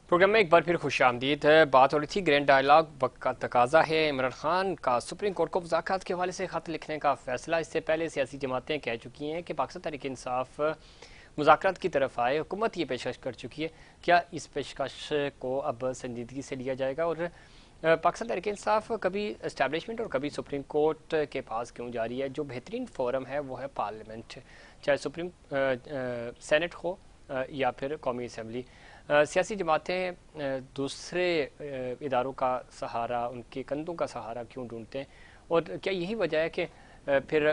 Programme میں ایک بار پھر خوش آمدید ہے۔ بات ہو رہی تھی گرینڈ ڈائیلاگ وقت کا تقاضا ہے۔ عمران خان کا سپریم کورٹ کو مذاکرات کے حوالے سے خط لکھنے کا فیصلہ۔ اس سے پہلے سیاسی جماعتیں کہہ چکی ہیں کہ پاکستان تحریک انصاف مذاکرات کی طرف آئے۔ حکومت یہ پیشکش کر چکی ہے، کیا اس پیشکش کو اب سنجیدگی سے لیا جائے گا؟ اور پاکستان تحریک انصاف کبھی اسٹیبلشمنٹ اور کبھی سپریم کورٹ کے پاس کیوں جا رہی ہے؟ جو بہترین فورم ہے وہ ہے پارلیمنٹ، چاہے سپریم سینٹ ہو یا پھر قومی اسمبلی۔ سیاسی جماعتیں دوسرے اداروں کا سہارا، ان کے کندھوں کا سہارا کیوں ڈھونڈتے ہیں؟ اور کیا یہی وجہ ہے کہ پھر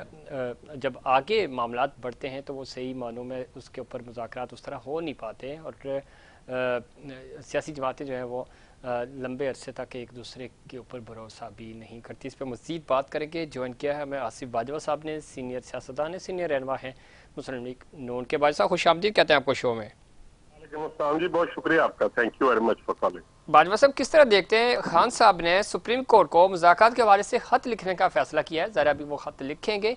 جب آگے معاملات بڑھتے ہیں تو وہ صحیح معنوں میں اس کے اوپر مذاکرات اس طرح ہو نہیں پاتے ہیں، اور سیاسی جماعتیں جو ہیں وہ لمبے عرصے تک ایک دوسرے کے اوپر بھروسہ بھی نہیں کرتی؟ اس پہ مزید بات کریں گے۔ جوائن کیا ہے ہمیں آصف باجوہ صاحب نے، سینئر سیاستدان ہیں، سینئر رہنما ہیں مسلم لیگ نون کے۔ باجوہ صاحب خوش آمدید کہتے ہیں آپ کو شو میں۔ وعلیکم السلام جی، بہت شکریہ آپ کا، thank you very much for calling. Bajwa صاحب کس طرح دیکھتے ہیں خان صاحب نے سپریم کورٹ کو مذاکرات کے حوالے سے خط لکھنے کا فیصلہ کیا ہے؟ ذرا ابھی وہ خط لکھیں گے۔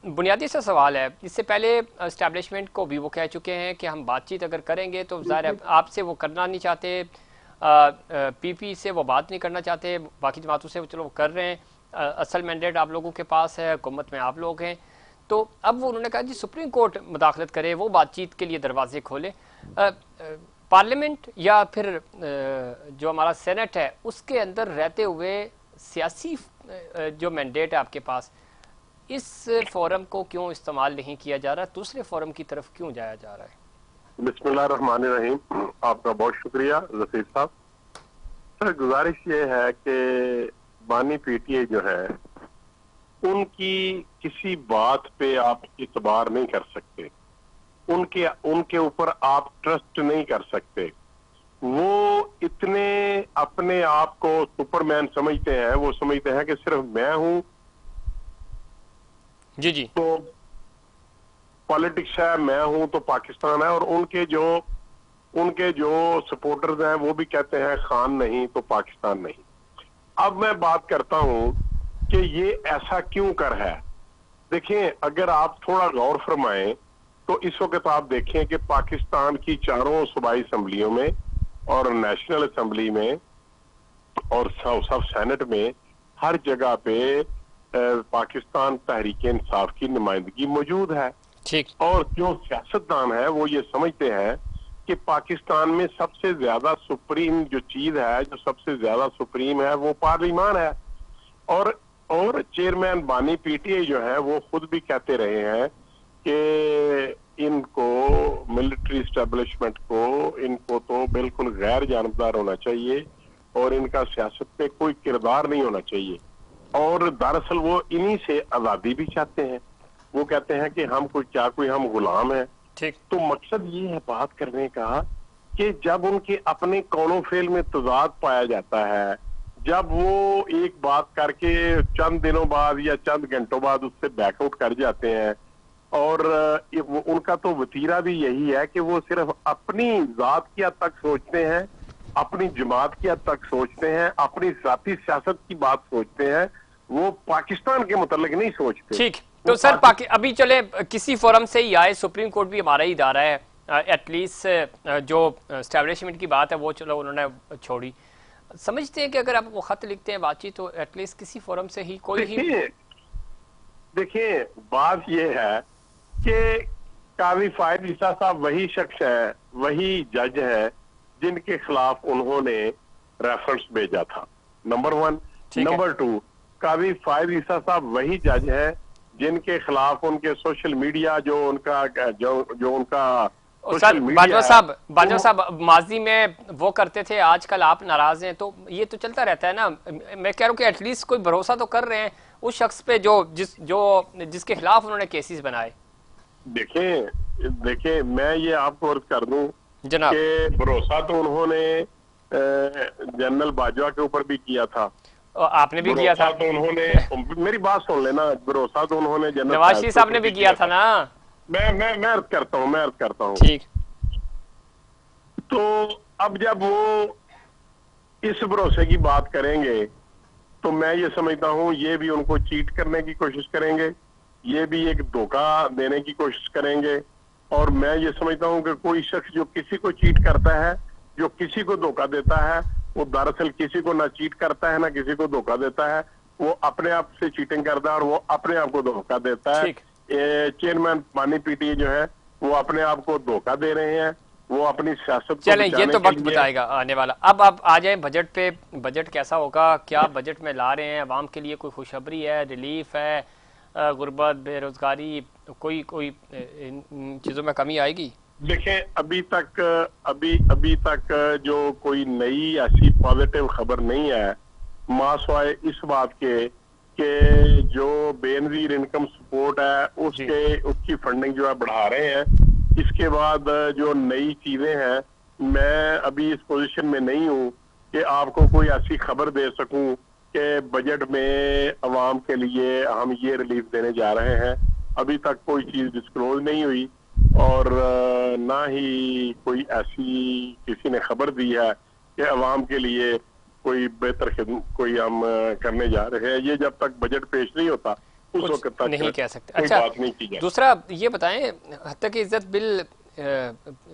بنیادی سا سوال ہے، اس سے پہلے اسٹیبلشمنٹ کو بھی وہ کہہ چکے ہیں کہ ہم بات چیت اگر کریں گے تو ظاہر ہے آپ سے وہ کرنا نہیں چاہتے، پی پی سے وہ بات نہیں کرنا چاہتے، باقی جماعتوں سے چلو وہ کر رہے ہیں، اصل مینڈیٹ آپ لوگوں کے پاس ہے، حکومت میں آپ لوگ ہیں، تو اب وہ انہوں نے کہا جی سپریم کورٹ مداخلت کرے، وہ بات چیت کے لیے دروازے کھولے۔ پارلیمنٹ یا پھر جو ہمارا سینٹ ہے اس کے اندر رہتے ہوئے سیاسی جو مینڈیٹ ہے آپ کے پاس، اس فورم کو کیوں استعمال نہیں کیا جا رہا؟ دوسرے فورم کی طرف کیوں جایا جا رہا ہے؟ بسم اللہ الرحمن الرحیم، آپ کا بہت شکریہ ظفیر صاحب۔ سر گزارش یہ ہے کہ بانی پی ٹی اے جو ہے ان کی کسی بات پہ آپ اعتبار نہیں کر سکتے، ان کے اوپر آپ ٹرسٹ نہیں کر سکتے۔ وہ اتنے اپنے آپ کو سپر مین سمجھتے ہیں، وہ سمجھتے ہیں کہ صرف میں ہوں جی تو پالیٹکس ہے، میں ہوں تو پاکستان ہے، اور ان کے جو سپورٹرز ہیں وہ بھی کہتے ہیں خان نہیں تو پاکستان نہیں۔ اب میں بات کرتا ہوں کہ یہ ایسا کیوں کر ہے۔ دیکھیں، اگر آپ تھوڑا غور فرمائیں تو اس وقت آپ دیکھیں کہ پاکستان کی چاروں صوبائی اسمبلیوں میں اور نیشنل اسمبلی میں اور سب سینٹ میں ہر جگہ پہ پاکستان تحریک انصاف کی نمائندگی موجود ہے۔ ٹھیک، اور جو سیاستدان ہے وہ یہ سمجھتے ہیں کہ پاکستان میں سب سے زیادہ سپریم جو چیز ہے، جو سب سے زیادہ سپریم ہے وہ پارلیمان ہے۔ اور چیئرمین بانی پی ٹی اے جو ہے وہ خود بھی کہتے رہے ہیں کہ ان کو ملٹری اسٹیبلشمنٹ کو ان کو تو بالکل غیر جانبدار ہونا چاہیے اور ان کا سیاست پہ کوئی کردار نہیں ہونا چاہیے، اور دراصل وہ انہی سے آزادی بھی چاہتے ہیں۔ وہ کہتے ہیں کہ ہم کوئی ہم غلام ہیں۔ ٹھیک، تو مقصد یہ ہے بات کرنے کا کہ جب ان کے اپنے قول و فعل میں تضاد پایا جاتا ہے، جب وہ ایک بات کر کے چند دنوں بعد یا چند گھنٹوں بعد اس سے بیک آؤٹ کر جاتے ہیں، اور ان کا تو وتیرہ بھی یہی ہے کہ وہ صرف اپنی ذات کی حد تک سوچتے ہیں، اپنی جماعت کی حد تک سوچتے ہیں، اپنی ذاتی سیاست کی بات سوچتے ہیں، وہ پاکستان کے متعلق نہیں سوچتے۔ ٹھیک۔ تو سر ابھی چلے کسی فورم سے ہی آئے، سپریم کورٹ بھی ہمارا ہی ادارہ ہے، ایٹ لیسٹ جو اسٹیبلشمنٹ کی بات ہے وہ چلو انہوں نے چھوڑی۔ سمجھتے ہیں کہ اگر آپ وہ خط لکھتے ہیں بات چیت تو ایٹ لیسٹ کسی فورم سے ہی کوئی ہی۔ دیکھیں بات یہ ہے کہ قاضی فائد عیسیٰ صاحب وہی شخص ہے، وہی جج ہے جن کے خلاف انہوں نے ریفرنس بھیجا تھا، نمبر 1۔ نمبر 2، قاضی فائد عیسیٰ صاحب وہی جج ہے جن کے خلاف ان کے سوشل میڈیا جو ان کا سر باجوہ صاحب ماضی میں وہ کرتے تھے، آج کل آپ ناراض ہیں، تو یہ تو چلتا رہتا ہے نا۔ میں کہہ رہا ہوں کہ ایٹ لیسٹ کوئی بھروسہ تو کر رہے ہیں اس شخص پہ جس کے خلاف انہوں نے کیسز بنائے۔ دیکھیں میں یہ آپ کو عرض کر دوں جناب کہ بھروسہ تو انہوں نے جنرل باجوہ کے اوپر بھی کیا تھا، آپ نے بھی کیا تھا، تو انہوں نے میری بات سن لینا، بھروسہ تو انہوں نے جنرل نواز شریف صاحب نے بھی کیا تھا نا۔ میں عرض کرتا ہوں ٹھیک، تو اب جب وہ اس بھروسے کی بات کریں گے تو میں یہ سمجھتا ہوں یہ بھی ان کو چیٹ کرنے کی کوشش کریں گے، یہ بھی ایک دھوکہ دینے کی کوشش کریں گے، اور میں یہ سمجھتا ہوں کہ کوئی شخص جو کسی کو چیٹ کرتا ہے جو کسی کو دھوکہ دیتا ہے وہ دراصل کسی کو نہ چیٹ کرتا ہے نہ کسی کو دھوکہ دیتا ہے، وہ اپنے آپ سے چیٹنگ کرتا ہے اور وہ اپنے آپ کو دھوکہ دیتا ہے۔ ٹھیک، چیئرمین پانی پی ٹی جو ہے وہ اپنے آپ کو دھوکہ دے رہے ہیں، وہ اپنی سیاست کو چلیں یہ بچانے تو کے وقت لیے۔ بتائے گا آنے والا۔ اب آپ آ جائیں بجٹ پہ، بجٹ کیسا ہوگا؟ کیا بجٹ میں لا رہے ہیں عوام کے لیے؟ کوئی خوشخبری ہے، ریلیف ہے، غربت، بے روزگاری، کوئی ان چیزوں میں کمی آئے گی؟ دیکھیں ابھی تک جو کوئی نئی ایسی پازیٹیو خبر نہیں ہے، ماں سوائے اس بات کے کہ جو بے نظیر انکم سپورٹ ہے جی، اس کی فنڈنگ جو ہے بڑھا رہے ہیں۔ اس کے بعد جو نئی چیزیں ہیں، میں ابھی اس پوزیشن میں نہیں ہوں کہ آپ کو کوئی ایسی خبر دے سکوں کہ بجٹ میں عوام کے لیے ہم یہ ریلیف دینے جا رہے ہیں۔ ابھی تک کوئی چیز ڈسکلوز نہیں ہوئی اور نہ ہی کوئی ایسی کسی نے خبر دی ہے کہ عوام کے لیے کوئی بہتر خدمت کوئی ہم کرنے جا رہے ہیں۔ یہ جب تک بجٹ پیش نہیں ہوتا اس کچھ وقت تک نہیں کہہ سکتے۔ کوئی اچھا، بات نہیں کی جائے۔ دوسرا یہ بتائیں، حتیٰ کہ عزت بل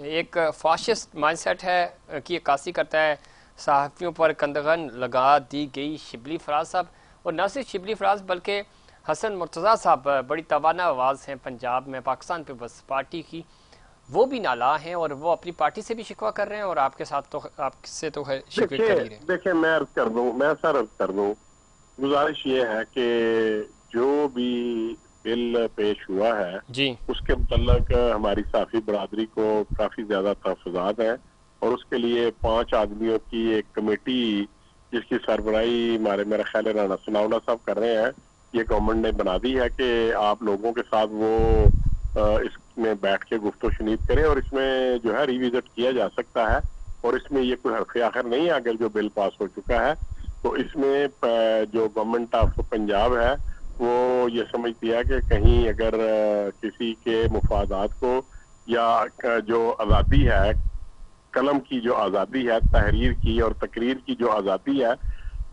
ایک فاشسٹ مائنڈ سیٹ ہے کی عکاسی کرتا ہے، صحافیوں پر قندغن لگا دی گئی شبلی فراز صاحب، اور نہ صرف شبلی فراز بلکہ حسن مرتضیٰ صاحب بڑی توانا آواز ہیں پنجاب میں پاکستان پیپلز پارٹی کی، وہ بھی نالاں ہیں اور وہ اپنی پارٹی سے بھی شکوہ کر رہے ہیں اور آپ کے ساتھ تو آپ سے تو شکوے کر ہی رہے ہیں۔ دیکھیں میں ایسا عرض کر دوں، گزارش یہ ہے کہ جو بھی بل پیش ہوا ہے جی، اس کے متعلق ہماری صحافی برادری کو کافی زیادہ تحفظات ہیں، اور اس کے لیے 5 آدمیوں کی ایک کمیٹی جس کی سربراہی میرا خیال ہے رانا ثناء اللہ صاحب کر رہے ہیں، یہ گورنمنٹ نے بنا دی ہے کہ آپ لوگوں کے ساتھ وہ اس میں بیٹھ کے گفت و شنید کریں اور اس میں جو ہے ریوزٹ کیا جا سکتا ہے، اور اس میں یہ کوئی حرف آخر نہیں ہے اگر جو بل پاس ہو چکا ہے تو اس میں جو گورنمنٹ آف پنجاب ہے وہ یہ سمجھتی ہے کہ کہیں اگر کسی کے مفادات کو یا جو آزادی ہے، قلم کی جو آزادی ہے، تحریر کی اور تقریر کی جو آزادی ہے،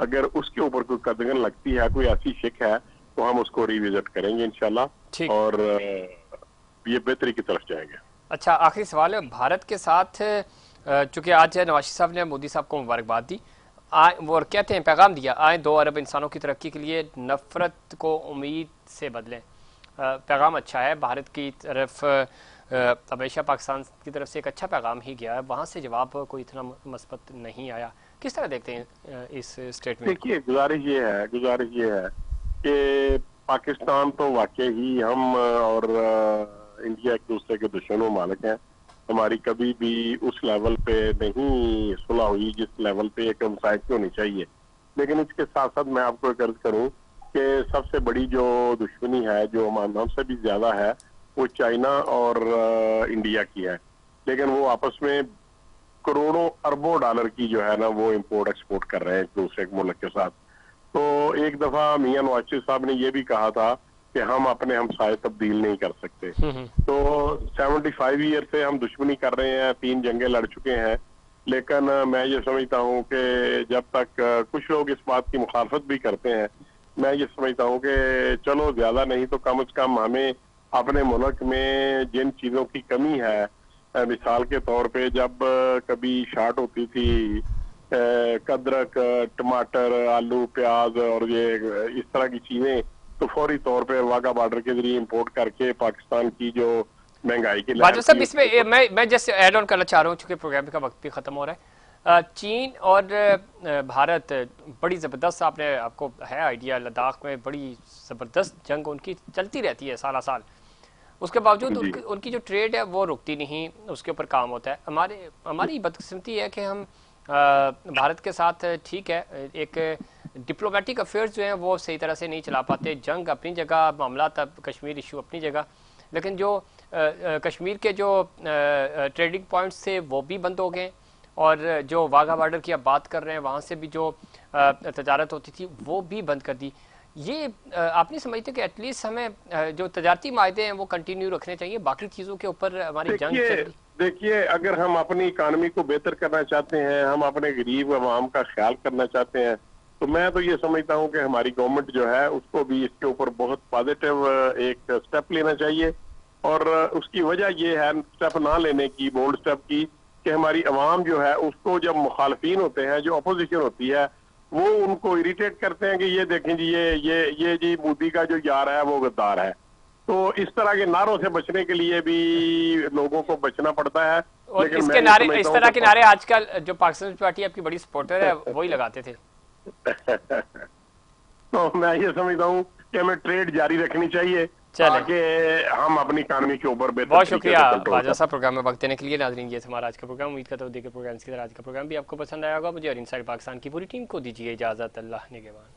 اگر اس کے اوپر کوئی قدغن لگتی ہے، کوئی ایسی شک ہے تو ہم اس کو ریوزٹ کریں گے انشاءاللہ، ٹھیک۔ اور یہ بہتری کی طرف جائیں گے۔ اچھا، آخری سوال ہے، بھارت کے ساتھ چونکہ آج نواز شریف صاحب نے مودی صاحب کو مبارکباد دی، وہ کہتے ہیں پیغام دیا، آئیں 2 ارب انسانوں کی ترقی کے لیے نفرت کو امید سے بدلیں۔ پیغام اچھا ہے، بھارت کی طرف ہمیشہ پاکستان کی طرف سے ایک اچھا پیغام ہی گیا ہے، وہاں سے جواب کوئی اتنا مثبت نہیں آیا۔ کس طرح دیکھتے ہیں اس اسٹیٹمنٹ کو؟ دیکھیے گزارش یہ ہے کہ پاکستان تو واقعی ہی ہم اور انڈیا ایک دوسرے کے دشمن ممالک ہیں، ہماری کبھی بھی اس لیول پہ نہیں صلح ہوئی جس لیول پہ ایک ہمسائیت ہونی چاہیے، لیکن اس کے ساتھ ساتھ میں آپ کو ایک عرض کروں کہ سب سے بڑی جو دشمنی ہے جو ہم سے بھی زیادہ ہے وہ چائنا اور انڈیا کی ہے، لیکن وہ آپس میں کروڑوں اربوں ڈالر کی جو ہے نا وہ امپورٹ ایکسپورٹ کر رہے ہیں ایک دوسرے ملک کے ساتھ۔ تو ایک دفعہ میاں نواز شریف صاحب نے یہ بھی کہا تھا کہ ہم اپنے ہمسائے تبدیل نہیں کر سکتے، تو 75 ایئر سے ہم دشمنی کر رہے ہیں، 3 جنگیں لڑ چکے ہیں، لیکن میں یہ سمجھتا ہوں کہ جب تک کچھ لوگ اس بات کی مخالفت بھی کرتے ہیں، میں یہ سمجھتا ہوں کہ چلو زیادہ نہیں تو کم از کم ہمیں اپنے ملک میں جن چیزوں کی کمی ہے، مثال کے طور پہ جب کبھی شارٹ ہوتی تھی ادرک، ٹماٹر، آلو، پیاز اور یہ اس طرح کی چیزیں، تو فوری طور پہ واگا بارڈر کے ذریعے امپورٹ کر کے پاکستان کی جو مہنگائی کی لہر باجوہ صاحب، تھی اس میں میں جیسے ایڈ آن کرنا چاہ رہا ہوں چونکہ پروگرام کا وقت بھی ختم ہو رہا ہے۔ چین اور بھارت بڑی زبردست، آپ کو ہے آئیڈیا، لداخ میں بڑی زبردست جنگ ان کی چلتی رہتی ہے سالہ سال، اس کے باوجود جی ان کی جو ٹریڈ ہے وہ رکتی نہیں، اس کے اوپر کام ہوتا ہے۔ ہماری بدقسمتی ہے کہ ہم بھارت کے ساتھ ٹھیک ہے ایک ڈپلومیٹک افیئرز جو ہیں وہ صحیح طرح سے نہیں چلا پاتے، جنگ اپنی جگہ، معاملات اب کشمیر ایشو اپنی جگہ، لیکن جو کشمیر کے جو ٹریڈنگ پوائنٹس تھے وہ بھی بند ہو گئے، اور جو واگا بارڈر کی آپ بات کر رہے ہیں وہاں سے بھی جو تجارت ہوتی تھی وہ بھی بند کر دی۔ یہ آپ نہیں سمجھتے کہ ایٹ لیسٹ ہمیں جو تجارتی معاہدے ہیں وہ کنٹینیو رکھنے چاہیے، باقی چیزوں کے اوپر ہماری جنگ چل رہی؟ دیکھیے اگر ہم اپنی اکانومی کو بہتر کرنا چاہتے ہیں، ہم اپنے غریب عوام کا خیال کرنا چاہتے ہیں، تو میں تو یہ سمجھتا ہوں کہ ہماری گورنمنٹ جو ہے اس کو بھی اس کے اوپر بہت پازیٹیو ایک سٹیپ لینا چاہیے، اور اس کی وجہ یہ ہے سٹیپ نہ لینے کی، بولڈ سٹیپ کی، کہ ہماری عوام جو ہے اس کو جب مخالفین ہوتے ہیں, جو اپوزیشن ہوتی ہے, وہ ان کو اریٹیٹ کرتے ہیں کہ یہ دیکھیں جی یہ جی مودی کا جو یار ہے وہ غدار ہے. تو اس طرح کے نعروں سے بچنے کے لیے بھی لوگوں کو بچنا پڑتا ہے. اور لیکن اس میں کے یہ نعرے, سمجھتا اس ہوں طرح کہ کے نعرے آج کل جو پاکستان پارٹی آپ کی بڑی سپورٹر ہے وہی لگاتے تھے. تو میں یہ سمجھتا ہوں کہ ہمیں ٹریڈ جاری رکھنی چاہیے تاکہ ہم اپنی اکانومی کے اوپر بہتر بہت طریقے شکریہ سے کنٹرول خواجہ کر صاحب سکیں. پروگرام میں وقت دینے کے لیے. ناظرین یہ ہمارا آج کا پروگرام, امید کرتا ہوں دیگر پروگرامز کی طرح آج کا پروگرام بھی آپ کو پسند آیا ہوگا. مجھے اور انسائیڈ پاکستان کی پوری ٹیم کو دیجیے اجازت. اللہ نگہبان.